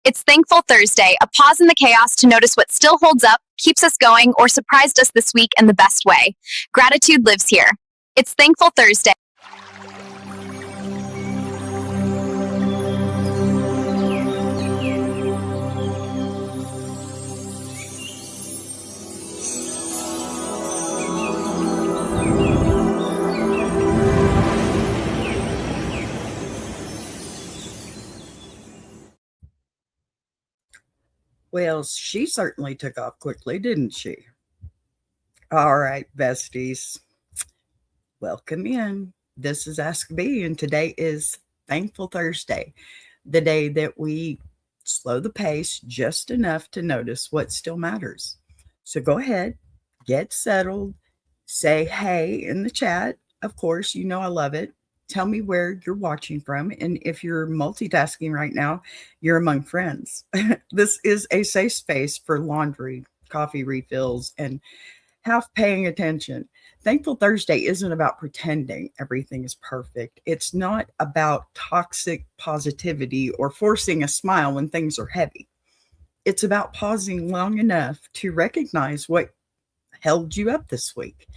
It's Thankful Thursday, a pause in the chaos to notice what still holds up, keeps us going, or surprised us this week in the best way. Gratitude lives here. It's Thankful Thursday. Well, she certainly took off quickly, didn't she? All right, besties, welcome in. This is Ask B, and today is Thankful Thursday, the day that we slow the pace just enough to notice what still matters. So go ahead, get settled, say hey in the chat. Of course, you know I love it. Tell me where you're watching from. And if you're multitasking right now, you're among friends. This is a safe space for laundry, coffee refills, and half paying attention. Thankful Thursday isn't about pretending everything is perfect. It's not about toxic positivity or forcing a smile when things are heavy. It's about pausing long enough to recognize what held you up this week.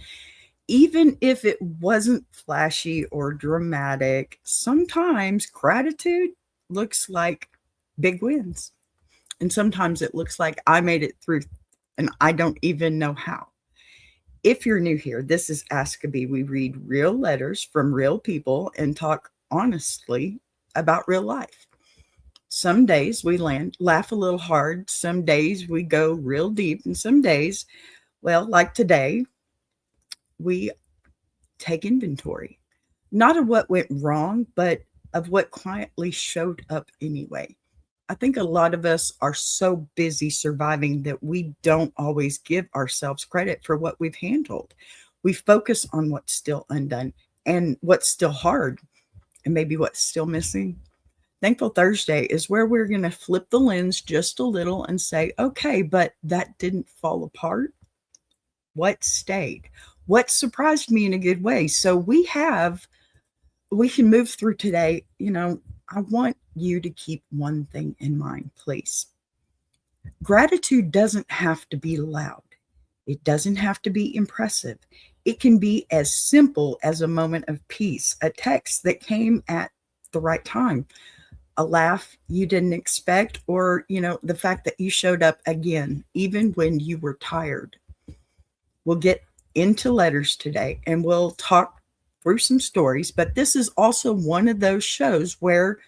Even if it wasn't flashy or dramatic, sometimes gratitude looks like big wins. And sometimes it looks like I made it through and I don't even know how. If you're new here, this is Ask a Bee. We read real letters from real people and talk honestly about real life. Some days we laugh a little hard. Some days we go real deep. And some days, well, like today, we take inventory, not of what went wrong, but of what quietly showed up anyway. I think a lot of us are so busy surviving that we don't always give ourselves credit for what we've handled. We focus on what's still undone and what's still hard and maybe what's still missing. Thankful Thursday is where we're going to flip the lens just a little and say, okay, but that didn't fall apart. What stayed? What surprised me in a good way? So we can move through today. I want you to keep one thing in mind, please. Gratitude doesn't have to be loud. It doesn't have to be impressive. It can be as simple as a moment of peace, a text that came at the right time, a laugh you didn't expect, or, the fact that you showed up again, even when you were tired. We'll get into letters today and we'll talk through some stories, but this is also one of those shows where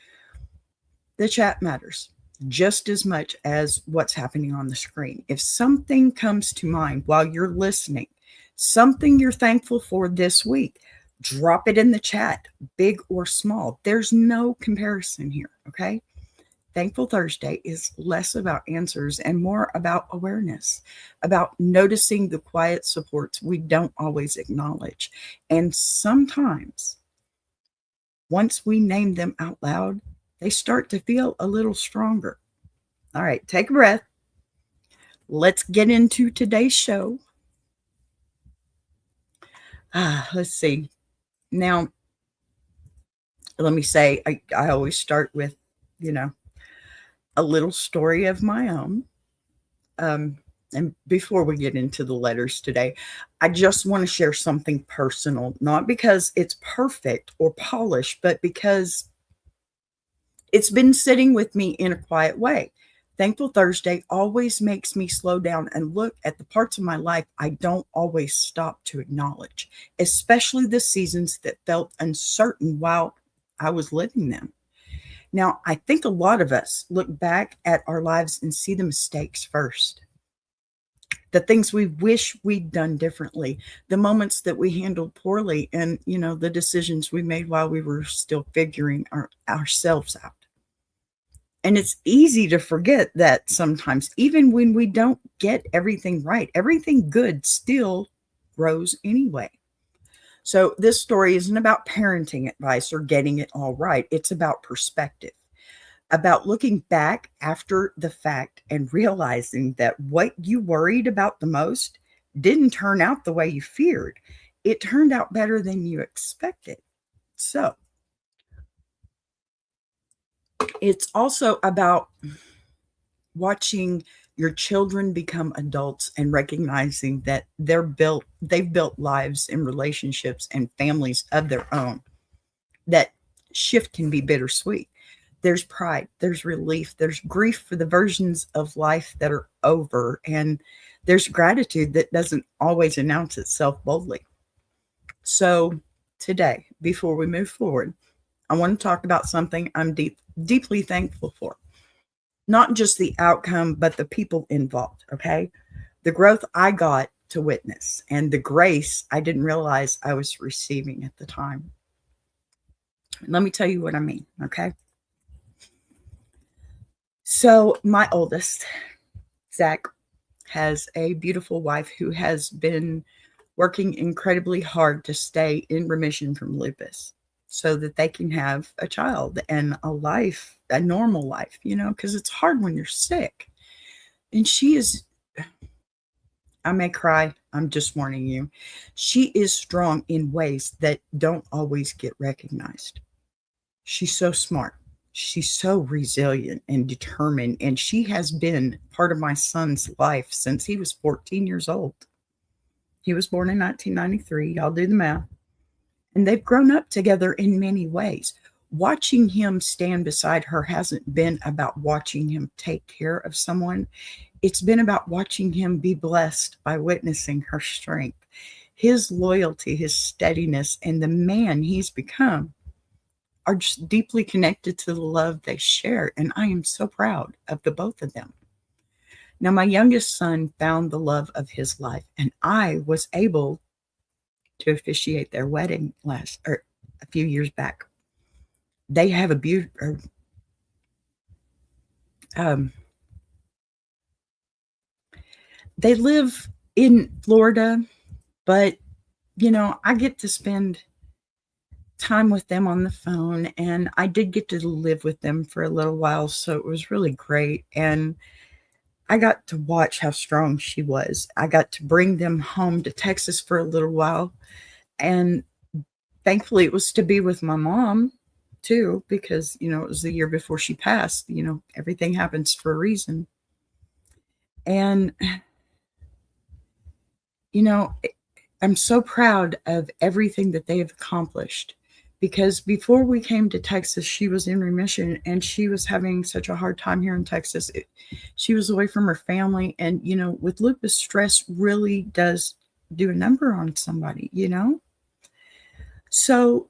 the chat matters just as much as what's happening on the screen. If something comes to mind while you're listening, something you're thankful for this week, drop it in the chat, big or small. There's no comparison here, okay? Thankful Thursday is less about answers and more about awareness, about noticing the quiet supports we don't always acknowledge. And sometimes, once we name them out loud, they start to feel a little stronger. All right, take a breath. Let's get into today's show. Let's see. Now, let me say, I always start with, a little story of my own. And before we get into the letters today, I just want to share something personal, not because it's perfect or polished, but because it's been sitting with me in a quiet way. Thankful Thursday always makes me slow down and look at the parts of my life I don't always stop to acknowledge, especially the seasons that felt uncertain while I was living them. Now, I think a lot of us look back at our lives and see the mistakes first, the things we wish we'd done differently, the moments that we handled poorly, and, the decisions we made while we were still figuring ourselves out. And it's easy to forget that sometimes, even when we don't get everything right, everything good still grows anyway. So this story isn't about parenting advice or getting it all right. It's about perspective, about looking back after the fact and realizing that what you worried about the most didn't turn out the way you feared. It turned out better than you expected. So it's also about watching your children become adults and recognizing that they've built lives and relationships and families of their own. That shift can be bittersweet. There's pride, there's relief, there's grief for the versions of life that are over, and there's gratitude that doesn't always announce itself boldly. So, today, before we move forward, I want to talk about something I'm deeply thankful for. Not just the outcome, but the people involved, okay? The growth I got to witness and the grace I didn't realize I was receiving at the time. Let me tell you what I mean, okay? So, my oldest, Zach, has a beautiful wife who has been working incredibly hard to stay in remission from lupus so that they can have a child and a life, a normal life, because it's hard when you're sick. And she is, I may cry, I'm just warning you. She is strong in ways that don't always get recognized. She's so smart. She's so resilient and determined. And she has been part of my son's life since he was 14 years old. He was born in 1993. Y'all do the math. And they've grown up together in many ways. Watching him stand beside her hasn't been about watching him take care of someone. It's been about watching him be blessed by witnessing her strength, his loyalty, his steadiness, and the man he's become are just deeply connected to the love they share. And I am so proud of the both of them. Now, my youngest son found the love of his life, and I was able to officiate their wedding a few years back. They have a beautiful, they live in Florida, but I get to spend time with them on the phone, and I did get to live with them for a little while, so it was really great. And I got to watch how strong she was. I got to bring them home to Texas for a little while, and thankfully it was to be with my mom too, because it was the year before she passed. Everything happens for a reason. And I'm so proud of everything that they have accomplished, because before we came to Texas, she was in remission and she was having such a hard time here in Texas. She was away from her family. And, with lupus, stress really does do a number on somebody, So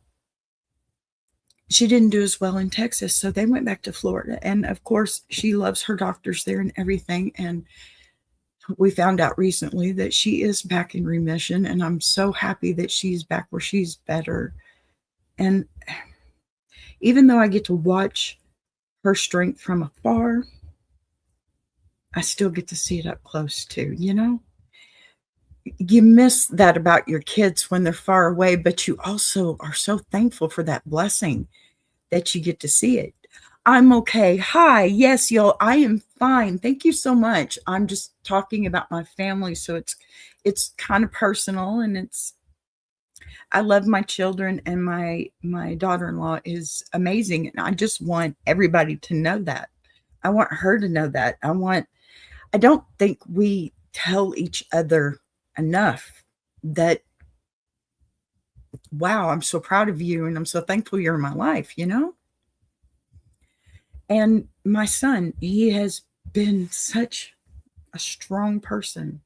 she didn't do as well in Texas. So they went back to Florida. And of course, she loves her doctors there and everything. And we found out recently that she is back in remission. And I'm so happy that she's back where she's better. And even though I get to watch her strength from afar, I still get to see it up close too, You miss that about your kids when they're far away, but you also are so thankful for that blessing that you get to see it. I'm okay. Hi. Yes, y'all. I am fine. Thank you so much. I'm just talking about my family, so it's kind of personal, and I love my children, and my daughter-in-law is amazing, and I just want everybody to know that. I want her to know that. I don't think we tell each other enough that, wow, I'm so proud of you and I'm so thankful you're in my life, And my son, he has been such a strong person.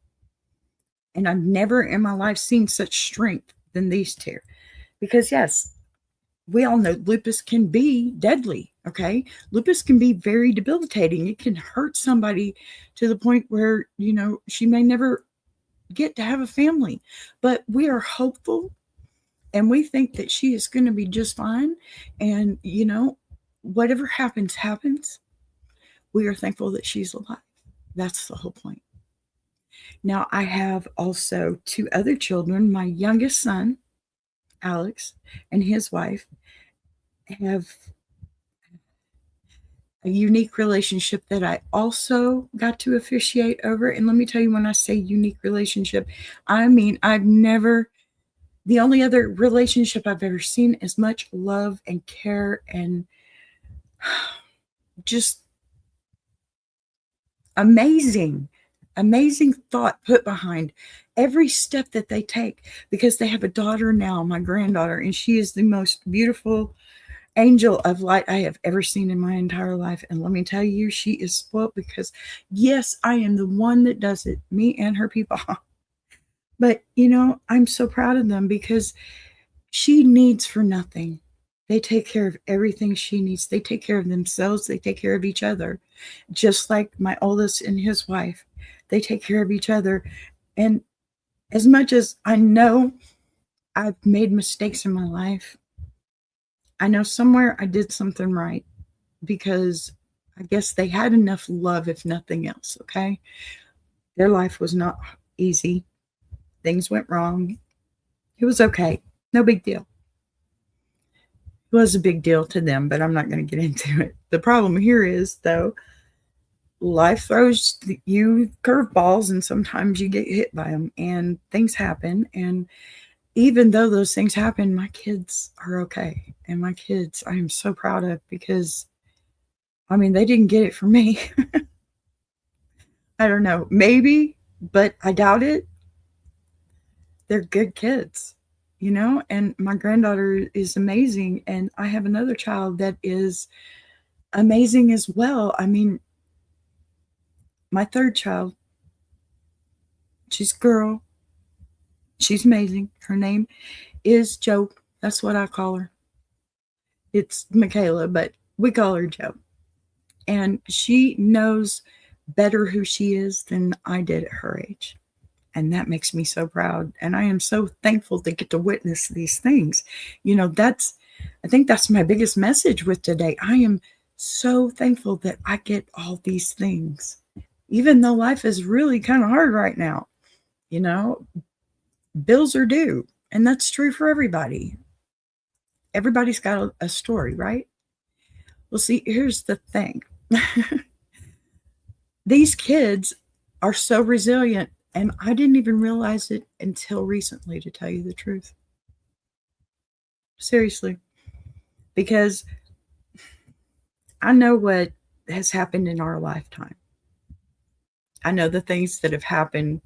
And I've never in my life seen such strength than these two. Because yes, we all know lupus can be deadly, okay? Lupus can be very debilitating. It can hurt somebody to the point where, she may never get to have a family. But we are hopeful, and we think that she is going to be just fine. And, whatever happens, happens. We are thankful that she's alive. That's the whole point. Now, I have also 2 other children. My youngest son, Alex, and his wife have a unique relationship that I also got to officiate over. And let me tell you, when I say unique relationship, I mean, the only other relationship I've ever seen as much love and care and just Amazing, amazing thought put behind every step that they take, because they have a daughter now, my granddaughter, and she is the most beautiful angel of light I have ever seen in my entire life. And let me tell you, she is spoiled because, yes, I am the one that does it, me and her people. But, I'm so proud of them because she needs for nothing. They take care of everything she needs. They take care of themselves. They take care of each other. Just like my oldest and his wife, they take care of each other. And as much as I know I've made mistakes in my life, I know somewhere I did something right, because I guess they had enough love, if nothing else. Okay. Their life was not easy. Things went wrong. It was okay. No big deal. It was a big deal to them, but I'm not going to get into it. The problem here is, though, life throws you curveballs, and sometimes you get hit by them, and things happen. And even though those things happen, my kids are okay. And my kids, I am so proud of, because, they didn't get it from me. I don't know, maybe, but I doubt it. They're good kids, and my granddaughter is amazing. And I have another child that is amazing as well. My third child, she's a girl. She's amazing. Her name is Joe. That's what I call her. It's Michaela, but we call her Joe. And she knows better who she is than I did at her age. And that makes me so proud. And I am so thankful to get to witness these things. I think that's my biggest message with today. I am so thankful that I get all these things, even though life is really kind of hard right now. Bills are due, and that's true for everybody. Everybody's got a story, right? Well, see, here's the thing. These kids are so resilient. And I didn't even realize it until recently, to tell you the truth. Seriously. Because I know what has happened in our lifetime. I know the things that have happened,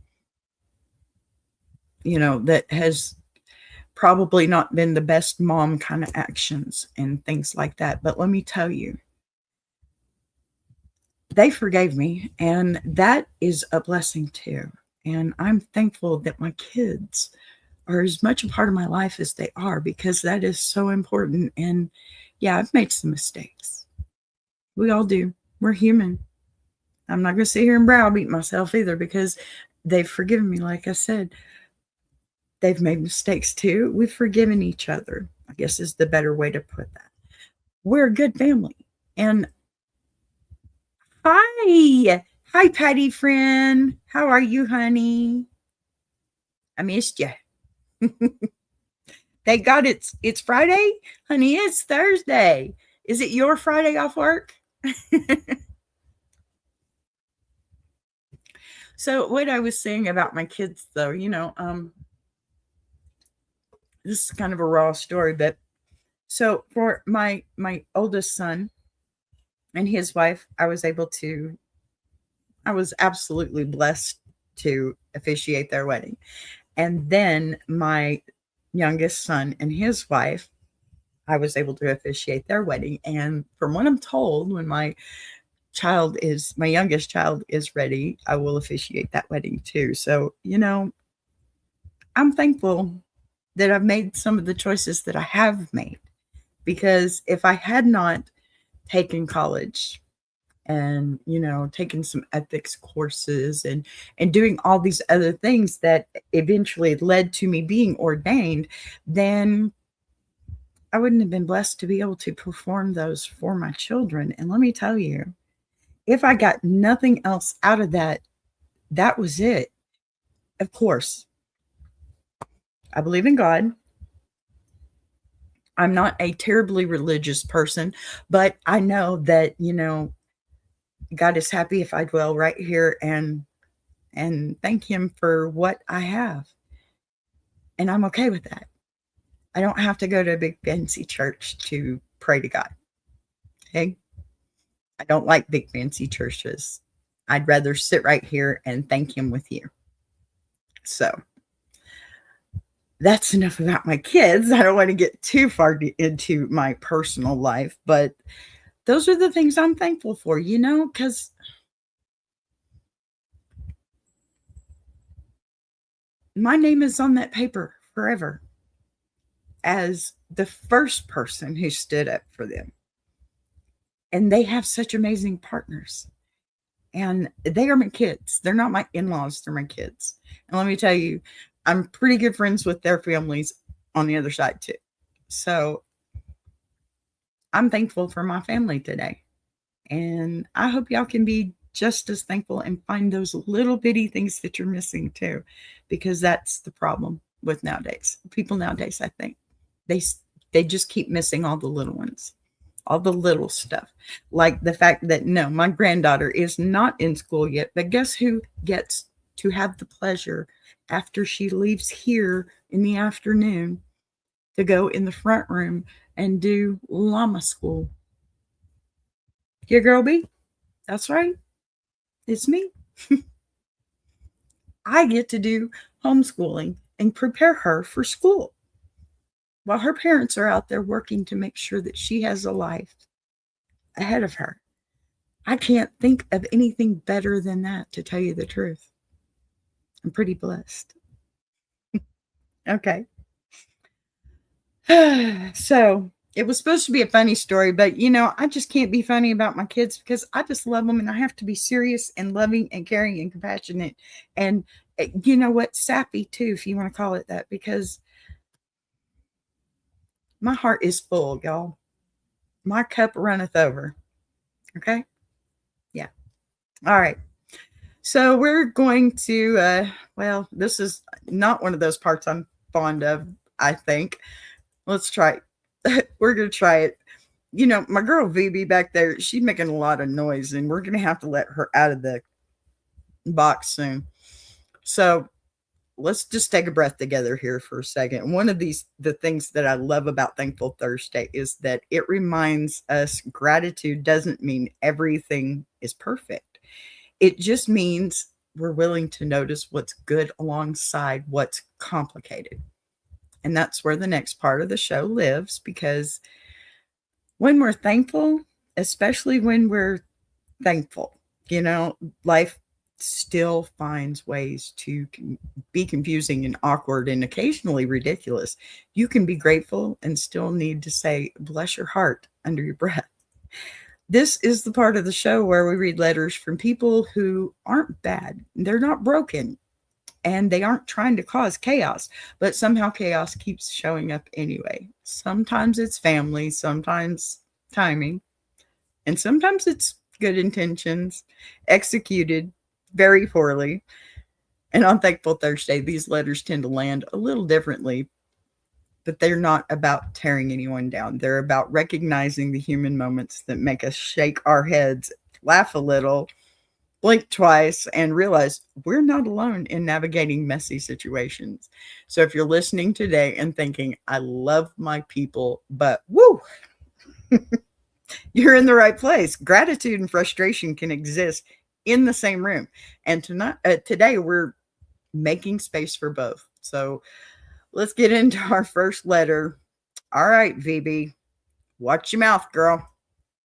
that has probably not been the best mom kind of actions and things like that. But let me tell you, they forgave me, and that is a blessing too. And I'm thankful that my kids are as much a part of my life as they are, because that is so important. And yeah, I've made some mistakes. We all do. We're human. I'm not going to sit here and browbeat myself either, because they've forgiven me. Like I said, they've made mistakes too. We've forgiven each other, I guess is the better way to put that. We're a good family. And hi, Patty friend. How are you, honey? I missed you. Thank God it's Friday, honey. It's Thursday. Is it your Friday off work? So what I was saying about my kids, though, this is kind of a raw story, but so for my oldest son and his wife, I was absolutely blessed to officiate their wedding. And then my youngest son and his wife, I was able to officiate their wedding. And from what I'm told, when my youngest child is ready, I will officiate that wedding too. So, I'm thankful that I've made some of the choices that I have made, because if I had not taken college and, taken some ethics courses and doing all these other things that eventually led to me being ordained, then I wouldn't have been blessed to be able to perform those for my children. And let me tell you, if I got nothing else out of that, that was it. Of course, I believe in God. I'm not a terribly religious person, but I know that, God is happy if I dwell right here and thank him for what I have. And I'm okay with that. I don't have to go to a big fancy church to pray to God. Okay? I don't like big fancy churches. I'd rather sit right here and thank him with you. So that's enough about my kids. I don't want to get too far into my personal life, but those are the things I'm thankful for, because my name is on that paper forever as the first person who stood up for them. And they have such amazing partners. And they are my kids. They're not my in-laws. They're my kids. And let me tell you, I'm pretty good friends with their families on the other side too. So I'm thankful for my family today. And I hope y'all can be just as thankful and find those little bitty things that you're missing too, because that's the problem with people nowadays. I think they just keep missing all the little ones, all the little stuff, like the fact that no, my granddaughter is not in school yet, but guess who gets to have the pleasure after she leaves here in the afternoon to go in the front room and do llama school? Your girl B. That's right. It's me. I get to do homeschooling and prepare her for school while her parents are out there working to make sure that she has a life ahead of her. I can't think of anything better than that, to tell you the truth. I'm pretty blessed. Okay. So it was supposed to be a funny story, but I just can't be funny about my kids because I just love them, and I have to be serious and loving and caring and compassionate and sappy too, if you want to call it that, because my heart is full, y'all. My cup runneth over. Okay. Yeah. All right. So we're going to, this is not one of those parts I'm fond of, I think. Let's try it. We're going to try it. My girl VB back there, she's making a lot of noise, and we're going to have to let her out of the box soon. So let's just take a breath together here for a second. One of the things that I love about Thankful Thursday is that it reminds us gratitude doesn't mean everything is perfect. It just means we're willing to notice what's good alongside what's complicated. And that's where the next part of the show lives, because when we're thankful, especially when we're thankful, life still finds ways to be confusing and awkward and occasionally ridiculous. You can be grateful and still need to say, bless your heart, under your breath. This is the part of the show where we read letters from people who aren't bad. They're not broken. And they aren't trying to cause chaos, but somehow chaos keeps showing up anyway. Sometimes it's family, sometimes timing, and sometimes it's good intentions executed very poorly. And on Thankful Thursday, these letters tend to land a little differently, but they're not about tearing anyone down. They're about recognizing the human moments that make us shake our heads, laugh a little, blink twice, and realize we're not alone in navigating messy situations. So if you're listening today and thinking, I love my people, but woo, you're in the right place. Gratitude and frustration can exist in the same room. And today we're making space for both. So let's get into our first letter. All right, VB, watch your mouth, girl.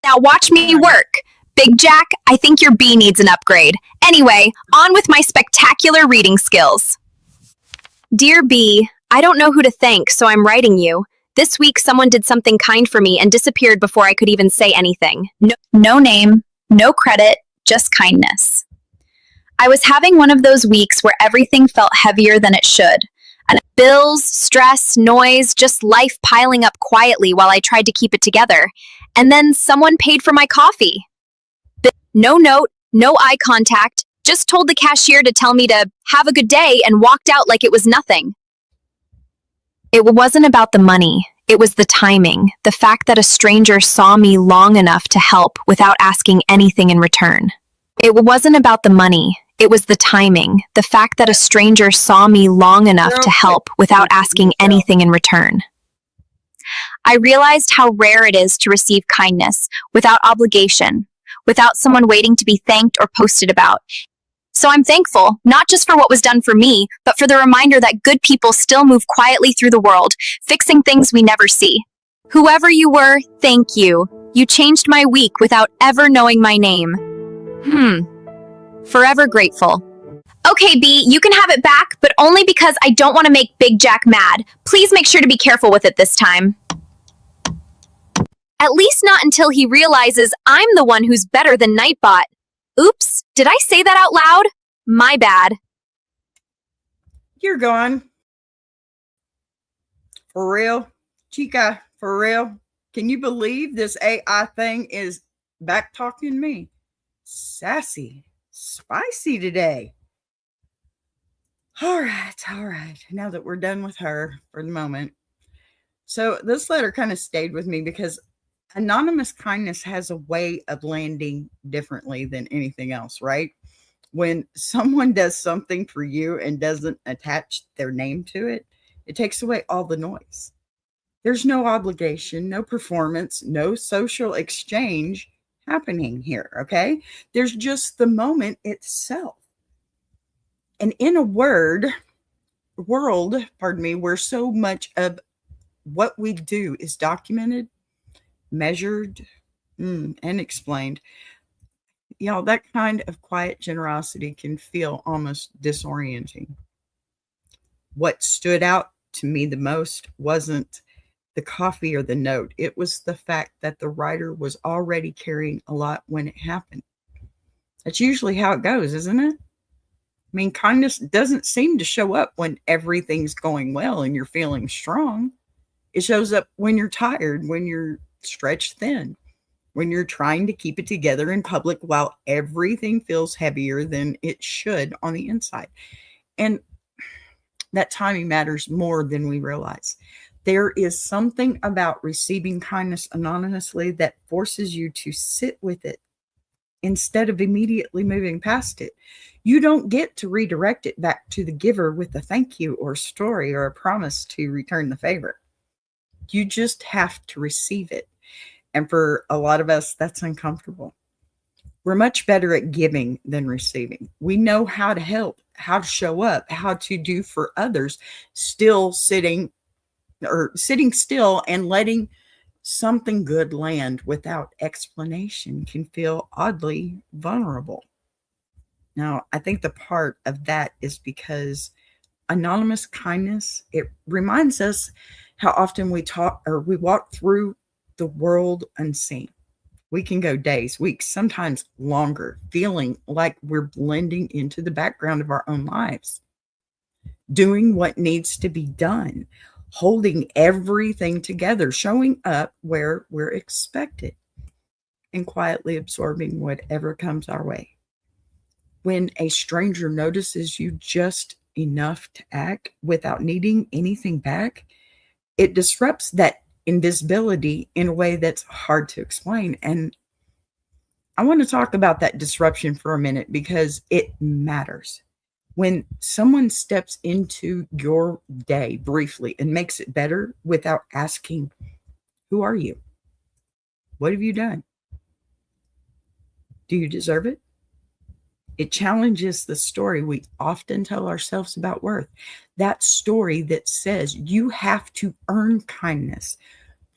Now watch me work. Big Jack, I think your B needs an upgrade. Anyway, on with my spectacular reading skills. Dear B, I don't know who to thank, so I'm writing you. This week someone did something kind for me and disappeared before I could even say anything. No name, no credit, just kindness. I was having one of those weeks where everything felt heavier than it should. And bills, stress, noise, just life piling up quietly while I tried to keep it together. And then someone paid for my coffee. No note, no eye contact, just told the cashier to tell me to have a good day and walked out like it was nothing. It wasn't about the money, it was the timing, the fact that a stranger saw me long enough to help without asking anything in return. It wasn't about the money, it was the timing, the fact that a stranger saw me long enough to help without asking anything in return. I realized how rare it is to receive kindness without obligation, without someone waiting to be thanked or posted about. So I'm thankful, not just for what was done for me, but for the reminder that good people still move quietly through the world, fixing things we never see. Whoever you were, thank you. You changed my week without ever knowing my name. Forever grateful. Okay, B, you can have it back, but only because I don't want to make Big Jack mad. Please make sure to be careful with it this time. At least not until he realizes I'm the one who's better than Nightbot. Oops, did I say that out loud? My bad. You're gone. For real? Chica, for real? Can you believe this AI thing is back talking me? Sassy, spicy today. All right. Now that we're done with her for the moment. So this letter kind of stayed with me because anonymous kindness has a way of landing differently than anything else, right? When someone does something for you and doesn't attach their name to it, it takes away all the noise. There's no obligation, no performance, no social exchange happening here, okay? There's just the moment itself. And in a world, where so much of what we do is documented, measured, and explained, that kind of quiet generosity can feel almost disorienting. What stood out to me the most wasn't the coffee or the note. It was the fact that the writer was already carrying a lot when it happened. That's usually how it goes, isn't it? I mean, kindness doesn't seem to show up when everything's going well and you're feeling strong. It shows up when you're tired, when you're stretched thin, when you're trying to keep it together in public while everything feels heavier than it should on the inside. And that timing matters more than we realize. There is something about receiving kindness anonymously that forces you to sit with it instead of immediately moving past it. You don't get to redirect it back to the giver with a thank you or story or a promise to return the favor. You just have to receive it. And for a lot of us, that's uncomfortable. We're much better at giving than receiving. We know how to help, how to show up, how to do for others, still sitting still and letting something good land without explanation can feel oddly vulnerable. Now, I think the part of that is because anonymous kindness, it reminds us how often we walk through the world unseen. We can go days, weeks, sometimes longer, feeling like we're blending into the background of our own lives, doing what needs to be done, holding everything together, showing up where we're expected, and quietly absorbing whatever comes our way. When a stranger notices you just enough to act without needing anything back, it disrupts that invisibility in a way that's hard to explain. And I want to talk about that disruption for a minute because it matters. When someone steps into your day briefly and makes it better without asking, who are you? What have you done? Do you deserve it? It challenges the story we often tell ourselves about worth. That story that says you have to earn kindness,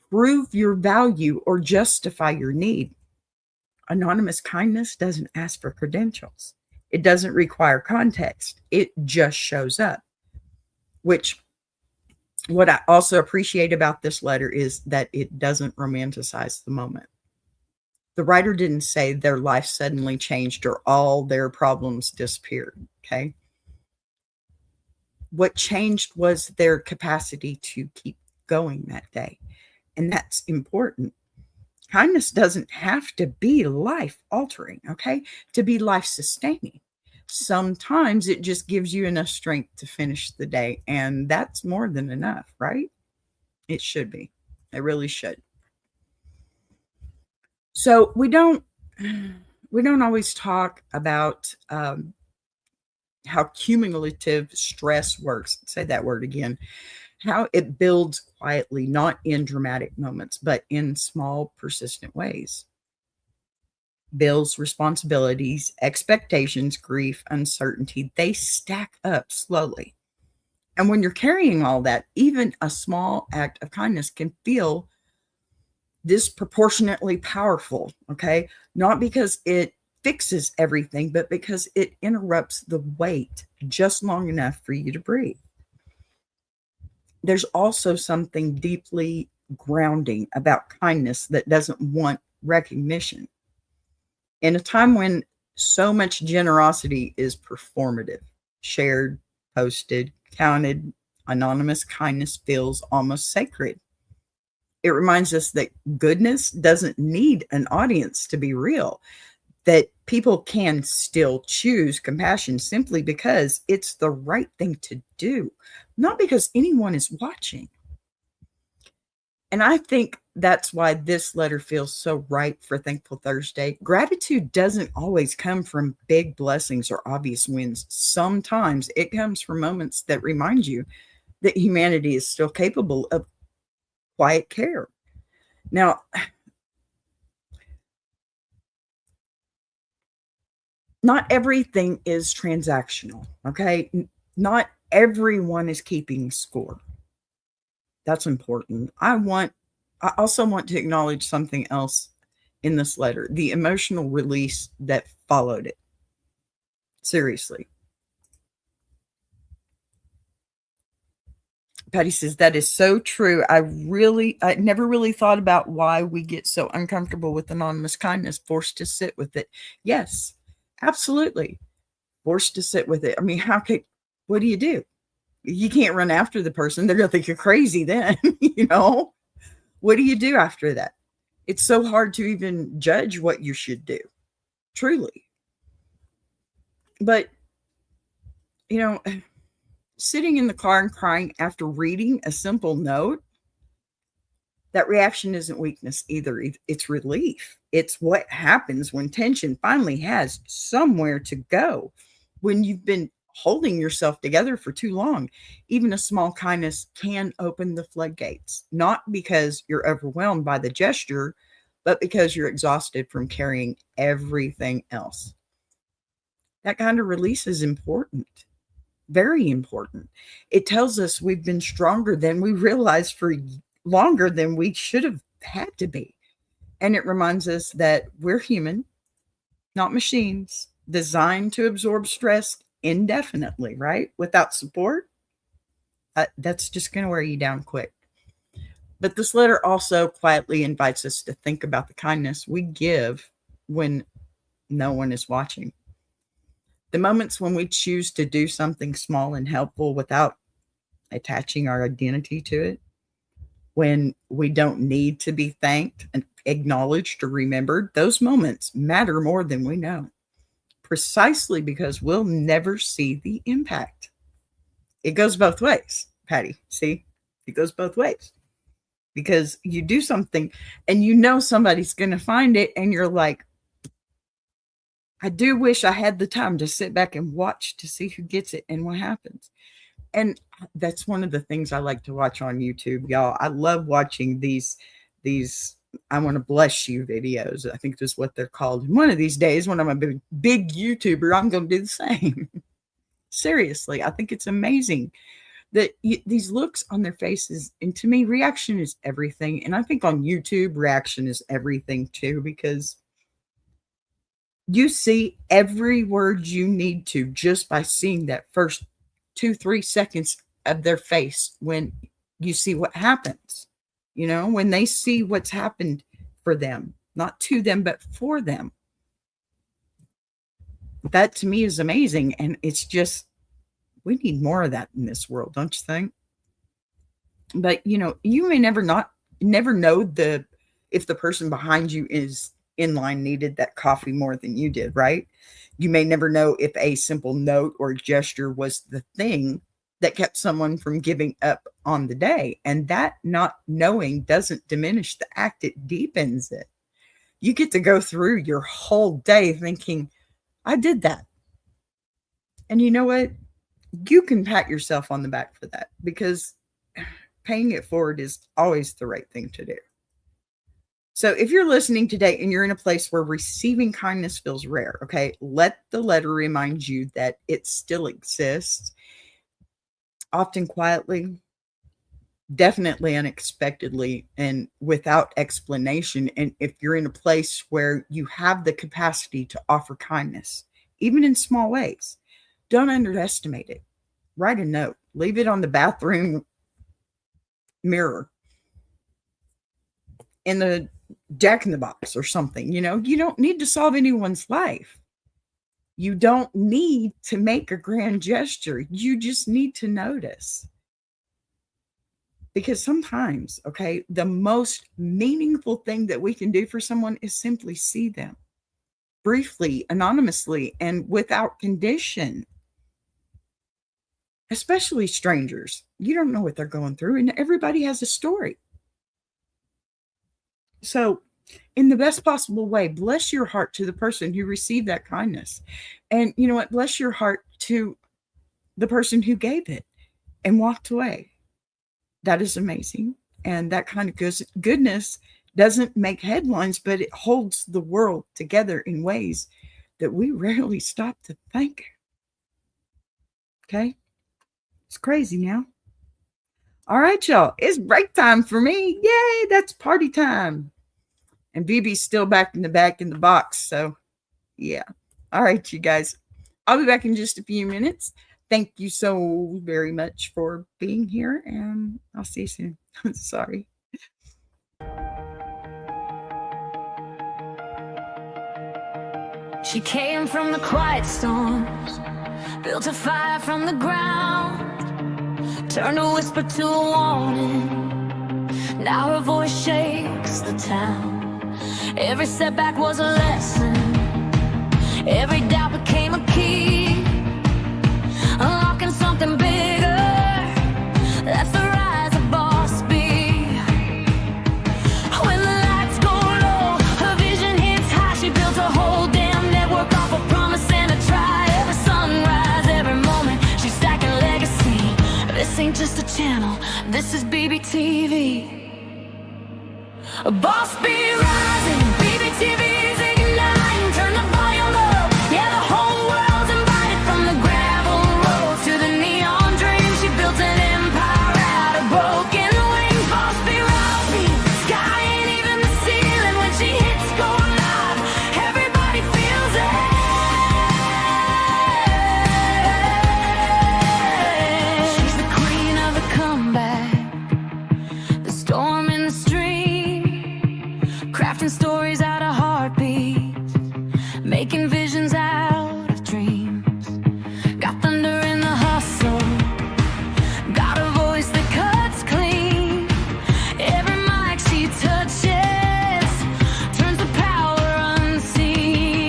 prove your value, or justify your need. Anonymous kindness doesn't ask for credentials. It doesn't require context. It just shows up. What I also appreciate about this letter is that it doesn't romanticize the moment. The writer didn't say their life suddenly changed or all their problems disappeared, okay? What changed was their capacity to keep going that day. And that's important. Kindness doesn't have to be life altering, okay? To be life sustaining. Sometimes it just gives you enough strength to finish the day. And that's more than enough, right? It should be. It really should. So we don't always talk about how cumulative stress works. Say that word again. How it builds quietly, not in dramatic moments, but in small, persistent ways. Bills, responsibilities, expectations, grief, uncertainty, they stack up slowly. And when you're carrying all that, even a small act of kindness can feel disproportionately powerful, okay? Not because it fixes everything, but because it interrupts the weight just long enough for you to breathe. There's also something deeply grounding about kindness that doesn't want recognition. In a time when so much generosity is performative, shared, posted, counted, anonymous kindness feels almost sacred. It reminds us that goodness doesn't need an audience to be real, that people can still choose compassion simply because it's the right thing to do, not because anyone is watching. And I think that's why this letter feels so right for Thankful Thursday. Gratitude doesn't always come from big blessings or obvious wins. Sometimes it comes from moments that remind you that humanity is still capable of quiet care. Now, not everything is transactional, okay? Not everyone is keeping score. That's important. I also want to acknowledge something else in this letter, the emotional release that followed it. Seriously. Patty says, that is so true. I never really thought about why we get so uncomfortable with anonymous kindness, forced to sit with it. Yes, absolutely. Forced to sit with it. I mean, what do? You can't run after the person. They're going to think you're crazy then, What do you do after that? It's so hard to even judge what you should do, truly. But, you know, sitting in the car and crying after reading a simple note, that reaction isn't weakness either. It's relief. It's what happens when tension finally has somewhere to go. When you've been holding yourself together for too long, even a small kindness can open the floodgates, not because you're overwhelmed by the gesture, but because you're exhausted from carrying everything else. That kind of release is important, very important. It tells us we've been stronger than we realized for longer than we should have had to be. And it reminds us that we're human, not machines, designed to absorb stress indefinitely, right? Without support, that's just going to wear you down quick. But this letter also quietly invites us to think about the kindness we give when no one is watching. The moments when we choose to do something small and helpful without attaching our identity to it, when we don't need to be thanked and acknowledged or remembered, those moments matter more than we know, precisely because we'll never see the impact. It goes both ways, Patty. See, it goes both ways because you do something and somebody's going to find it, and you're like, I do wish I had the time to sit back and watch to see who gets it and what happens. And that's one of the things I like to watch on YouTube, y'all. I love watching these I want to bless you videos. I think that's what they're called. And one of these days, when I'm a big YouTuber, I'm going to do the same. Seriously, I think it's amazing that these looks on their faces. And to me, reaction is everything. And I think on YouTube, reaction is everything too, because you see every word you need to just by seeing that first 2-3 seconds of their face when you see what happens, when they see what's happened for them, not to them, but for them. That to me is amazing. And it's just, we need more of that in this world, don't you think? But you may never know if the person behind you is in line needed that coffee more than you did, right? You may never know if a simple note or gesture was the thing that kept someone from giving up on the day. And that not knowing doesn't diminish the act, it deepens it. You get to go through your whole day thinking, I did that. And you know what? You can pat yourself on the back for that, because paying it forward is always the right thing to do. So if you're listening today and you're in a place where receiving kindness feels rare, okay, let the letter remind you that it still exists, often quietly, definitely unexpectedly, and without explanation. And if you're in a place where you have the capacity to offer kindness, even in small ways, don't underestimate it. Write a note, leave it on the bathroom mirror, in the Jack in the Box or something. You don't need to solve anyone's life. You don't need to make a grand gesture. You just need to notice. Because sometimes, okay, the most meaningful thing that we can do for someone is simply see them briefly, anonymously, and without condition. Especially strangers. You don't know what they're going through, and everybody has a story. So, in the best possible way, bless your heart to the person who received that kindness. And you know what? Bless your heart to the person who gave it and walked away. That is amazing. And that kind of goodness doesn't make headlines, but it holds the world together in ways that we rarely stop to think. Okay? It's crazy now. All right, y'all. It's break time for me. Yay, that's party time. And BB's still back in the box. So, yeah. All right, you guys. I'll be back in just a few minutes. Thank you so very much for being here, and I'll see you soon. Sorry. She came from the quiet storms, built a fire from the ground, turned a whisper to a warning. Now her voice shakes the town. Every setback was a lesson. Every doubt became a key, unlocking something bigger. That's the rise of Boss B. When the lights go low, her vision hits high. She built a whole damn network off a promise and a try. Every sunrise, every moment, she's stacking legacy. This ain't just a channel, this is BBTV. A Boss B rising, BBTV's igniting. Turn the volume up, yeah, the whole world's invited. From the gravel road to the neon dream, she built an empire out of broken wings. Boss B rising, sky ain't even the ceiling. When she hits go live, everybody feels it. She's the queen of the comeback, the storm in the stream, crafting stories out of heartbeats, making visions out of dreams. Got thunder in the hustle, got a voice that cuts clean. Every mic she touches turns the power unseen.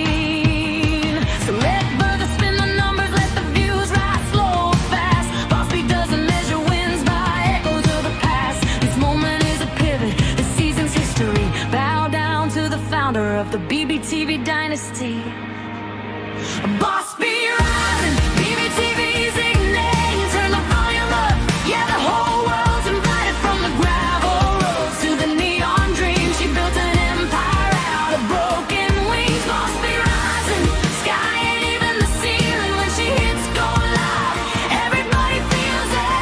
So let brother spin the numbers, let the views rise slow or fast. Boss B doesn't measure wins by echoes of the past. This moment is a pivot, this season's history. Bow down to the founder of the BBTV dynasty. Boss B rising, BBTV's igniting. Turn the volume up, yeah, the whole world's invited. From the gravel roads to the neon dream, she built an empire out of broken wings. Boss B rising, sky ain't even the ceiling. When she hits go live, everybody feels it.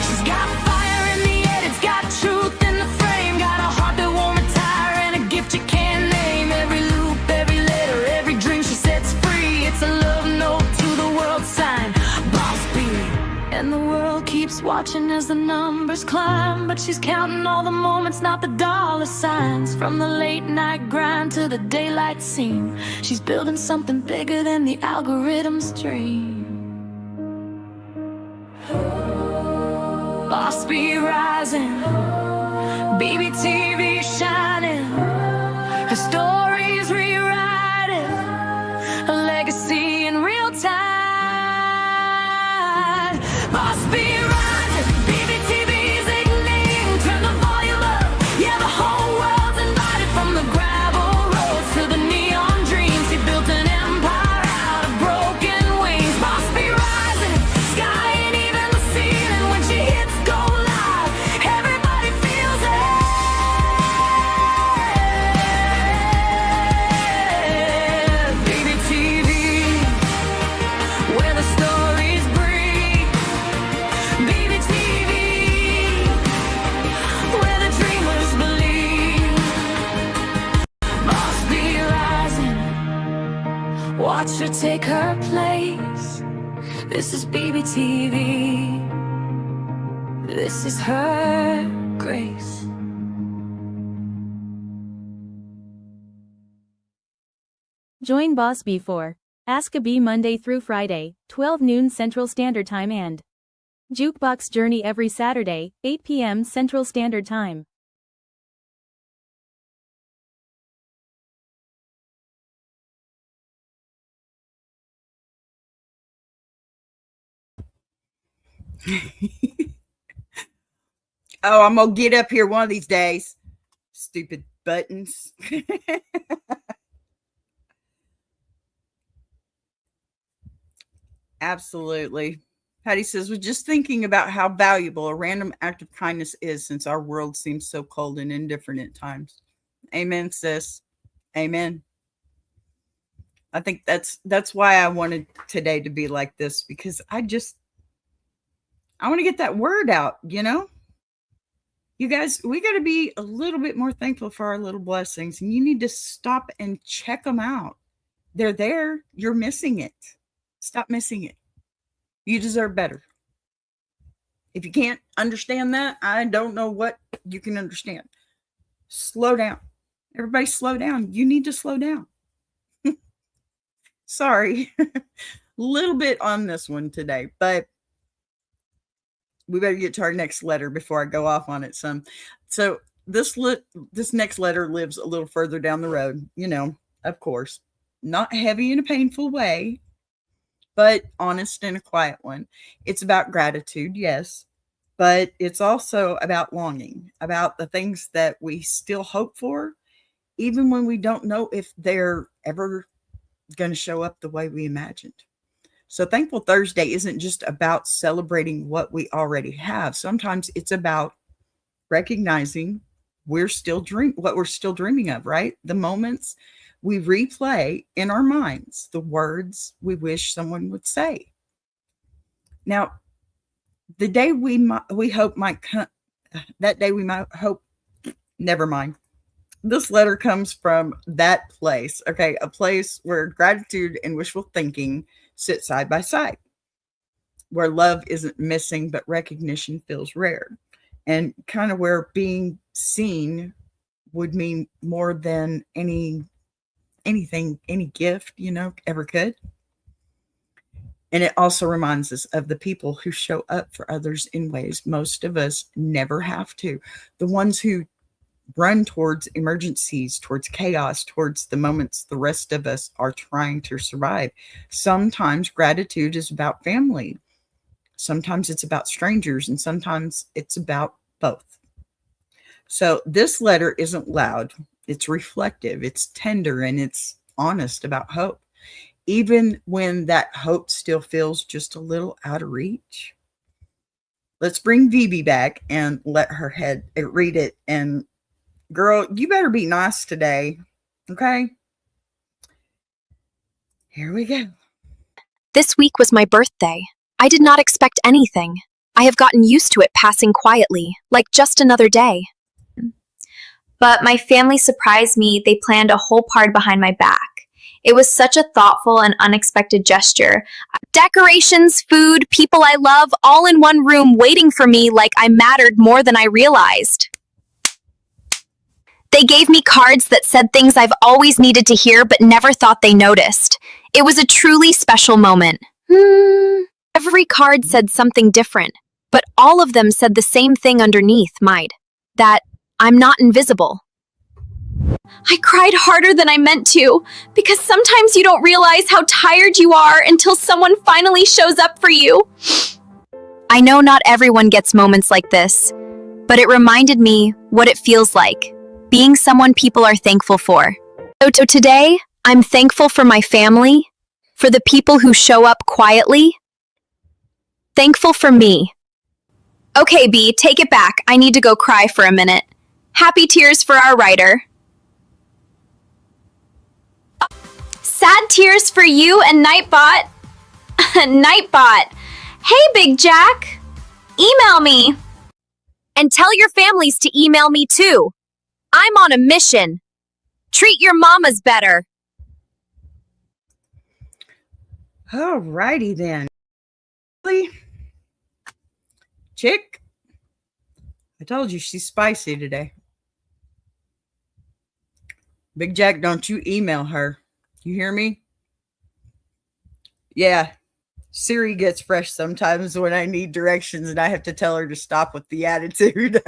She's got fire in the head, it's got truth in the frame. Got a heart that won't retire and a gift you can't name. Every loop, every letter, every dream she sets free. It's a love note to the world sign, Boss B. And the world keeps watching as the numbers climb, but she's counting all the moments, not the dollar signs. From the late night grind to the daylight scene, she's building something bigger than the algorithm's dream. Boss B rising, BBTV shining. Her story's rewriting, a legacy in real time. Boss B rising, BBTV's igniting. Turn the volume up, yeah, the whole world's invited. From the gravel roads to the neon dreams, she built an empire out of broken wings. Boss B rising, sky ain't even the ceiling. When she hits watch her take her place. This is BBTV. This is her grace. Join Boss B for Ask a Bee Monday through Friday, 12 noon Central Standard Time and Jukebox Journey every Saturday, 8 p.m. Central Standard Time. Oh, I'm gonna get up here one of these days. Stupid buttons. Absolutely. Patty says, we're just thinking about how valuable a random act of kindness is since our world seems so cold and indifferent at times. Amen, sis. Amen. I think that's why I wanted today to be like this, because I want to get that word out, you know? You guys, we got to be a little bit more thankful for our little blessings, and you need to stop and check them out. They're there. You're missing it. Stop missing it. You deserve better. If you can't understand that, I don't know what you can understand. Slow down. Everybody slow down. You need to slow down. Sorry. A little bit on this one today, but we better get to our next letter before I go off on it some. So this next letter lives a little further down the road, you know, of course. Not heavy in a painful way, but honest and a quiet one. It's about gratitude, yes, but it's also about longing, about the things that we still hope for, even when we don't know if they're ever going to show up the way we imagined. So Thankful Thursday isn't just about celebrating what we already have. Sometimes it's about recognizing what we're still dreaming of, right? The moments we replay in our minds, the words we wish someone would say. Now, the day we hope might come, that day we might hope, never mind. This letter comes from that place, okay? A place where gratitude and wishful thinking sit side by side, where love isn't missing, but recognition feels rare, and kind of where being seen would mean more than anything, any gift, you know, ever could. And it also reminds us of the people who show up for others in ways most of us never have to. The ones who run towards emergencies, towards chaos, towards the moments the rest of us are trying to survive. Sometimes gratitude is about family. Sometimes it's about strangers, and sometimes it's about both. So this letter isn't loud. It's reflective, it's tender, and it's honest about hope, even when that hope still feels just a little out of reach. Let's bring Vivi back and let her read it. And girl, you better be nice today, okay? Here we go. This week was my birthday. I did not expect anything. I have gotten used to it passing quietly, like just another day. But my family surprised me. They planned a whole party behind my back. It was such a thoughtful and unexpected gesture. Decorations, food, people I love, all in one room waiting for me like I mattered more than I realized. They gave me cards that said things I've always needed to hear but never thought they noticed. It was a truly special moment. Every card said something different, but all of them said the same thing underneath, that I'm not invisible. I cried harder than I meant to, because sometimes you don't realize how tired you are until someone finally shows up for you. I know not everyone gets moments like this, but it reminded me what it feels like, being someone people are thankful for. So today, I'm thankful for my family, for the people who show up quietly, thankful for me. Okay, B, take it back. I need to go cry for a minute. Happy tears for our writer. Sad tears for you and Nightbot. Nightbot. Hey, Big Jack. Email me. And tell your families to email me too. I'm on a mission. Treat your mamas better. All righty then. Really? Chick, I told you she's spicy today. Big Jack, don't you email her. You hear me? Yeah, Siri gets fresh sometimes when I need directions and I have to tell her to stop with the attitude.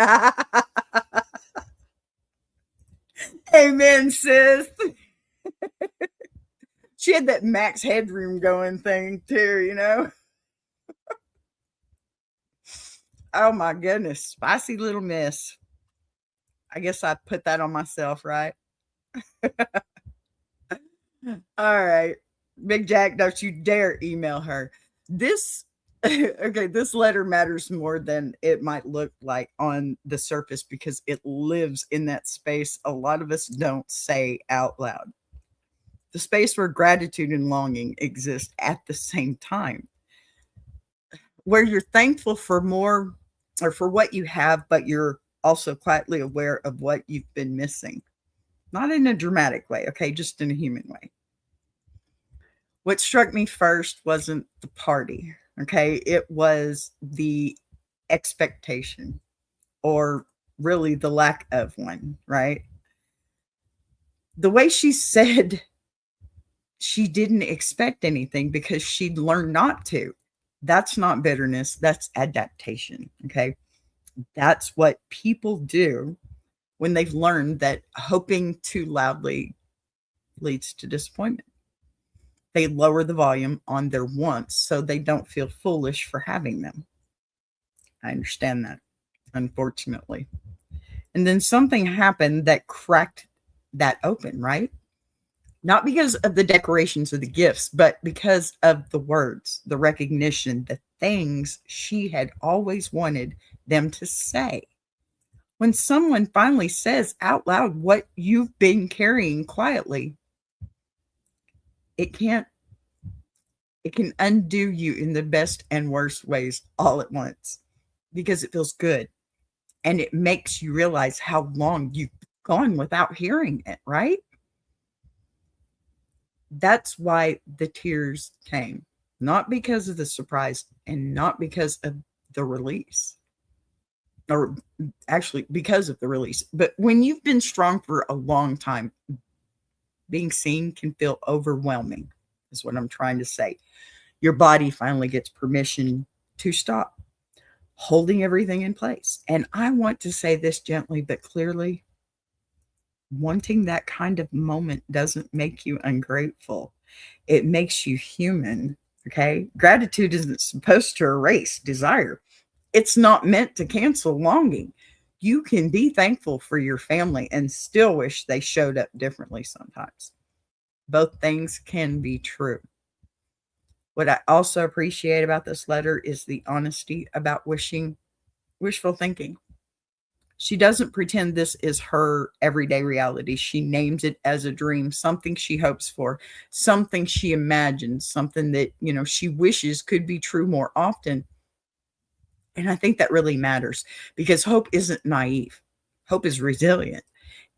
Amen, sis. She had that max headroom going thing too, you know? Oh my goodness. Spicy little miss. I guess I put that on myself, right? All right. Big Jack, don't you dare email her. This okay, this letter matters more than it might look like on the surface because it lives in that space a lot of us don't say out loud. The space where gratitude and longing exist at the same time, where you're thankful for more or for what you have, but you're also quietly aware of what you've been missing. Not in a dramatic way, okay, just in a human way. What struck me first wasn't the party, okay? It was the expectation or really the lack of one, right? The way she said she didn't expect anything because she'd learned not to. That's not bitterness, that's adaptation, okay? That's what people do when they've learned that hoping too loudly leads to disappointment. They lower the volume on their wants so they don't feel foolish for having them. I understand that, unfortunately. And then something happened that cracked that open, right? Not because of the decorations or the gifts, but because of the words, the recognition, the things she had always wanted them to say. When someone finally says out loud what you've been carrying quietly, it can undo you in the best and worst ways all at once because it feels good and it makes you realize how long you've gone without hearing it, right? That's why the tears came, not because of the surprise and not because of the release, or actually because of the release. But when you've been strong for a long time, being seen can feel overwhelming, is what I'm trying to say. Your body finally gets permission to stop holding everything in place. And I want to say this gently but clearly. Wanting that kind of moment doesn't make you ungrateful. It makes you human. Okay. Gratitude isn't supposed to erase desire. It's not meant to cancel longing. You can be thankful for your family and still wish they showed up differently sometimes. Both things can be true. What I also appreciate about this letter is the honesty about wishful thinking. She doesn't pretend this is her everyday reality. She names it as a dream, something she hopes for, something she imagines, something that, she wishes could be true more often. And I think that really matters because hope isn't naive. Hope is resilient.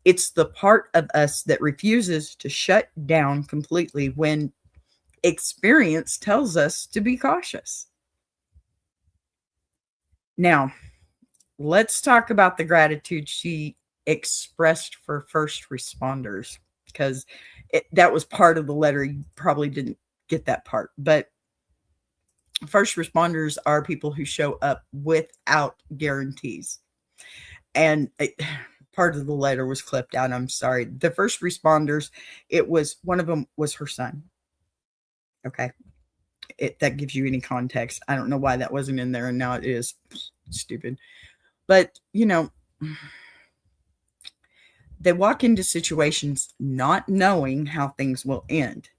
It's the part of us that refuses to shut down completely when experience tells us to be cautious. Now, let's talk about the gratitude she expressed for first responders because that was part of the letter. You probably didn't get that part, but first responders are people who show up without guarantees. And part of the letter was clipped out. I'm sorry. The first responders, one of them was her son. Okay. That gives you any context. I don't know why that wasn't in there and now it is. Stupid. But, they walk into situations not knowing how things will end.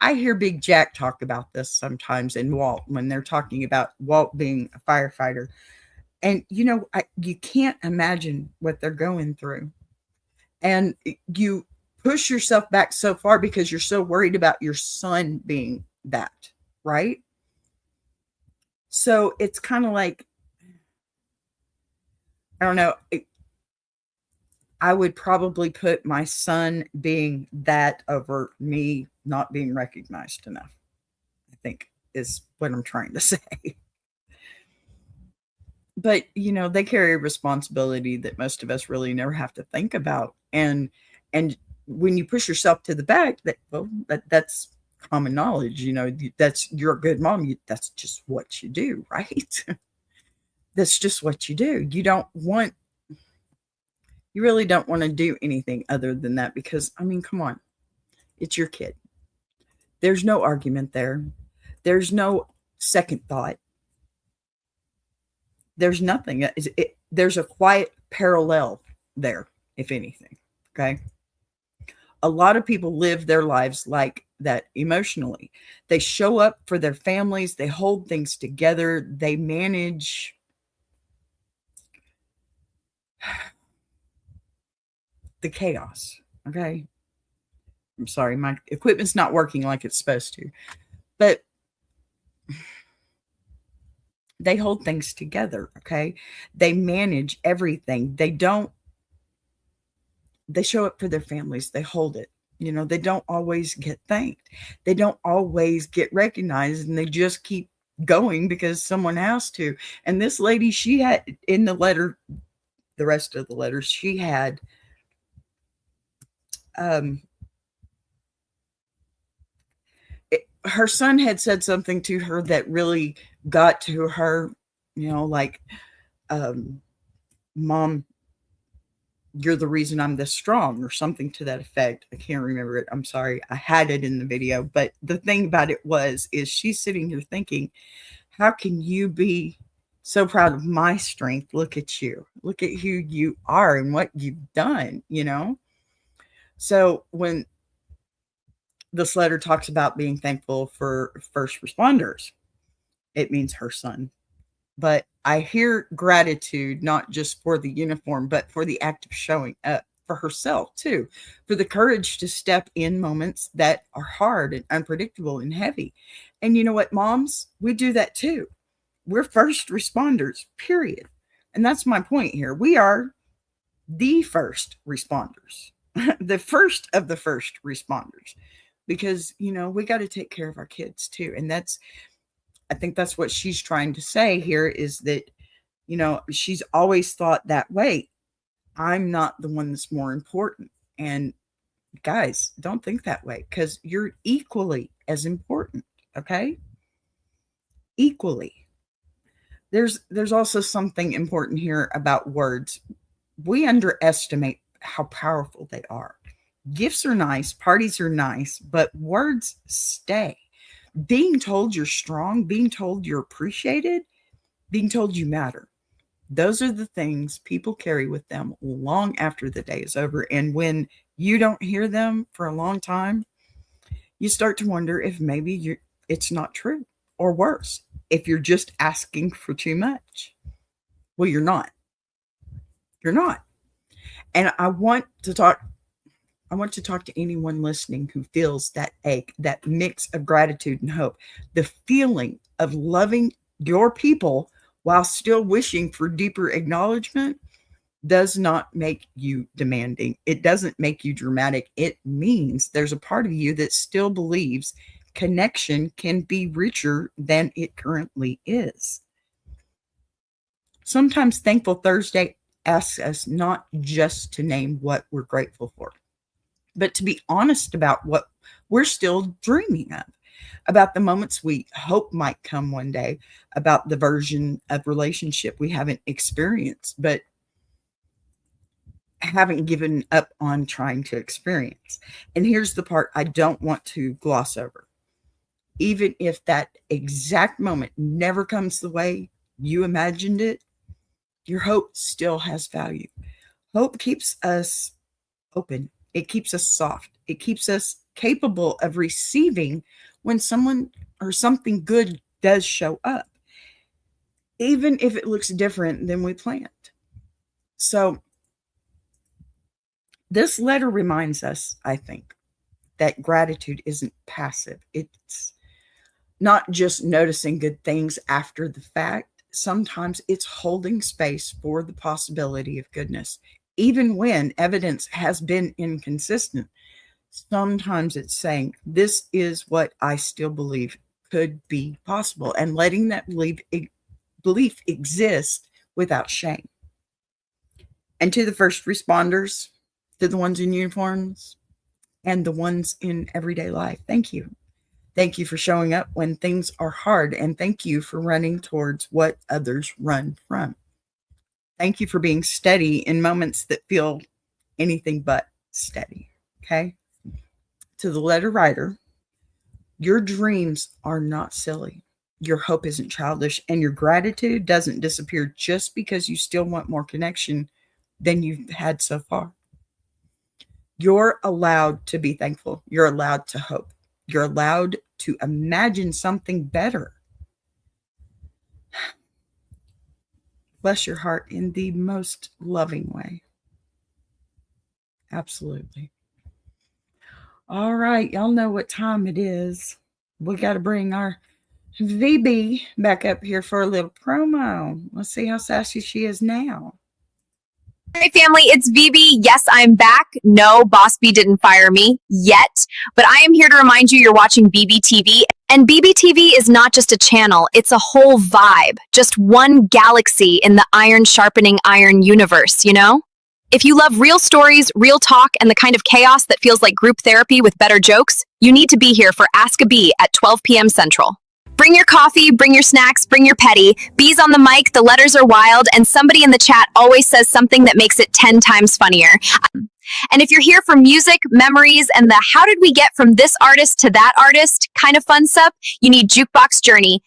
I hear Big Jack talk about this sometimes in Walt when they're talking about Walt being a firefighter. And, you can't imagine what they're going through. And you push yourself back so far because you're so worried about your son being that, right? So it's kind of like, I don't know. I would probably put my son being that over me not being recognized enough, I think is what I'm trying to say. But, they carry a responsibility that most of us really never have to think about. And when you push yourself to the back, that's common knowledge, that's, you're a good mom. That's just what you do, right? That's just what you do. You really don't want to do anything other than that, because, come on, it's your kid. There's no argument there. There's no second thought. There's nothing. There's a quiet parallel there, if anything. Okay. A lot of people live their lives like that emotionally. They show up for their families. They hold things together. They manage the chaos. Okay. I'm sorry. My equipment's not working like it's supposed to, but they hold things together. Okay. They manage everything. They show up for their families. They hold it. They don't always get thanked. They don't always get recognized, and they just keep going because someone has to. And this lady, she had in the letter, the rest of the letters, she had, her son had said something to her that really got to her, like, Mom, you're the reason I'm this strong, or something to that effect. I can't remember it. I'm sorry. I had it in the video, but the thing about it is she's sitting here thinking, how can you be so proud of my strength? Look at you. Look at who you are and what you've done, So when this letter talks about being thankful for first responders, it means her son. But I hear gratitude, not just for the uniform, but for the act of showing up for herself too, for the courage to step in moments that are hard and unpredictable and heavy. And you know what, moms, we do that too. We're first responders, period. And that's my point here. We are the first responders, the first of the first responders, because, we got to take care of our kids too. And I think that's what she's trying to say here, is that, she's always thought that way. I'm not the one that's more important. And guys, don't think that way, because you're equally as important. Okay. Equally. There's also something important here about words. We underestimate how powerful they are. Gifts are nice, parties are nice, but words stay. Being told you're strong, being told you're appreciated, being told you matter. Those are the things people carry with them long after the day is over. And when you don't hear them for a long time, you start to wonder if maybe it's not true, or worse, if you're just asking for too much. Well, you're not. You're not. And I want to talk to anyone listening who feels that ache, that mix of gratitude and hope, the feeling of loving your people while still wishing for deeper acknowledgement does not make you demanding. It doesn't make you dramatic. It means there's a part of you that still believes connection can be richer than it currently is. Sometimes Thankful Thursday asks us not just to name what we're grateful for, but to be honest about what we're still dreaming of, about the moments we hope might come one day, about the version of relationship we haven't experienced, but haven't given up on trying to experience. And here's the part I don't want to gloss over. Even if that exact moment never comes the way you imagined it, your hope still has value. Hope keeps us open. It keeps us soft. It keeps us capable of receiving when someone or something good does show up, even if it looks different than we planned. So this letter reminds us, I think, that gratitude isn't passive. It's not just noticing good things after the fact. Sometimes it's holding space for the possibility of goodness, even when evidence has been inconsistent. Sometimes it's saying, this is what I still believe could be possible, and letting that belief exist without shame. And to the first responders, to the ones in uniforms, and the ones in everyday life, thank you. Thank you for showing up when things are hard, and thank you for running towards what others run from. Thank you for being steady in moments that feel anything but steady. Okay? To the letter writer, your dreams are not silly. Your hope isn't childish, and your gratitude doesn't disappear just because you still want more connection than you've had so far. You're allowed to be thankful. You're allowed to hope. You're allowed to imagine something better. Bless your heart in the most loving way. Absolutely. All right, y'all know what time it is. We got to bring our VB back up here for a little promo. Let's see how sassy she is now. Hey family, it's VB. Yes, I'm back. No, Boss B didn't fire me yet, but I am here to remind you you're watching BBTV. And BBTV is not just a channel, it's a whole vibe. Just one galaxy in the iron sharpening iron universe, you know? If you love real stories, real talk, and the kind of chaos that feels like group therapy with better jokes, you need to be here for Ask a Bee at 12 p.m. Central. Bring your coffee, bring your snacks, bring your petty. Bees on the mic, the letters are wild, and somebody in the chat always says something that makes it 10 times funnier. And if you're here for music, memories, and the how did we get from this artist to that artist kind of fun stuff, you need Jukebox Journey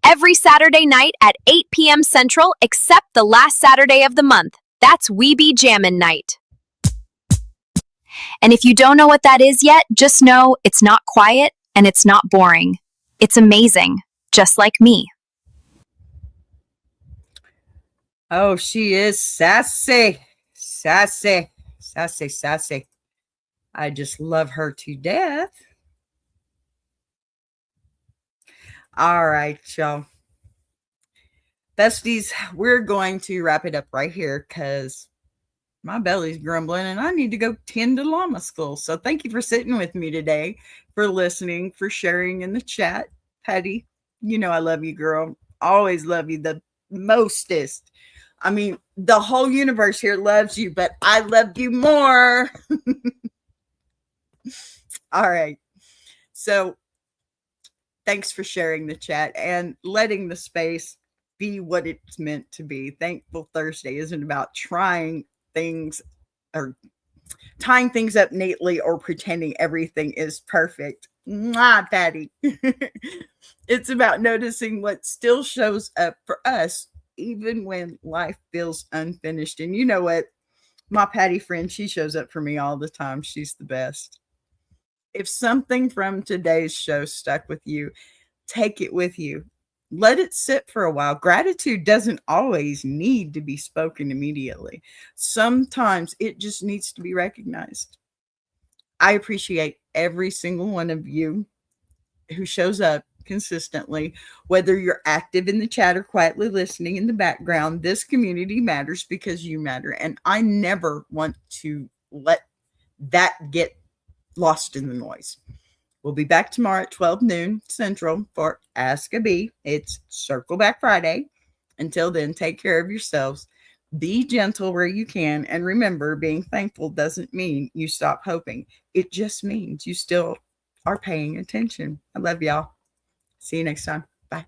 every Saturday night at 8 p.m. Central, except the last Saturday of the month. That's We Be Jammin' Night. And if you don't know what that is yet, just know it's not quiet and it's not boring. It's amazing, just like me. Oh, she is sassy. Sassy. Sassy, sassy. I just love her to death. All right, y'all. Besties, we're going to wrap it up right here because my belly's grumbling and I need to go tend to llama school. So thank you for sitting with me today, for listening, for sharing in the chat. Patty, you know I love you, girl. Always love you the mostest. I mean, the whole universe here loves you, but I love you more. All right. So thanks for sharing the chat and letting the space be what it's meant to be. Thankful Thursday isn't about trying things or tying things up neatly or pretending everything is perfect. Mwah, Patty. It's about noticing what still shows up for us, even when life feels unfinished. And you know what? My Patty friend, she shows up for me all the time. She's the best. If something from today's show stuck with you, take it with you. Let it sit for a while. Gratitude doesn't always need to be spoken immediately. Sometimes it just needs to be recognized. I appreciate every single one of you who shows up consistently, whether you're active in the chat or quietly listening in the background. This community matters because you matter. And I never want to let that get lost in the noise. We'll be back tomorrow at 12 noon Central for Ask a Bee. It's Circle Back Friday. Until then, take care of yourselves. Be gentle where you can. And remember, being thankful doesn't mean you stop hoping. It just means you still are paying attention. I love y'all. See you next time. Bye.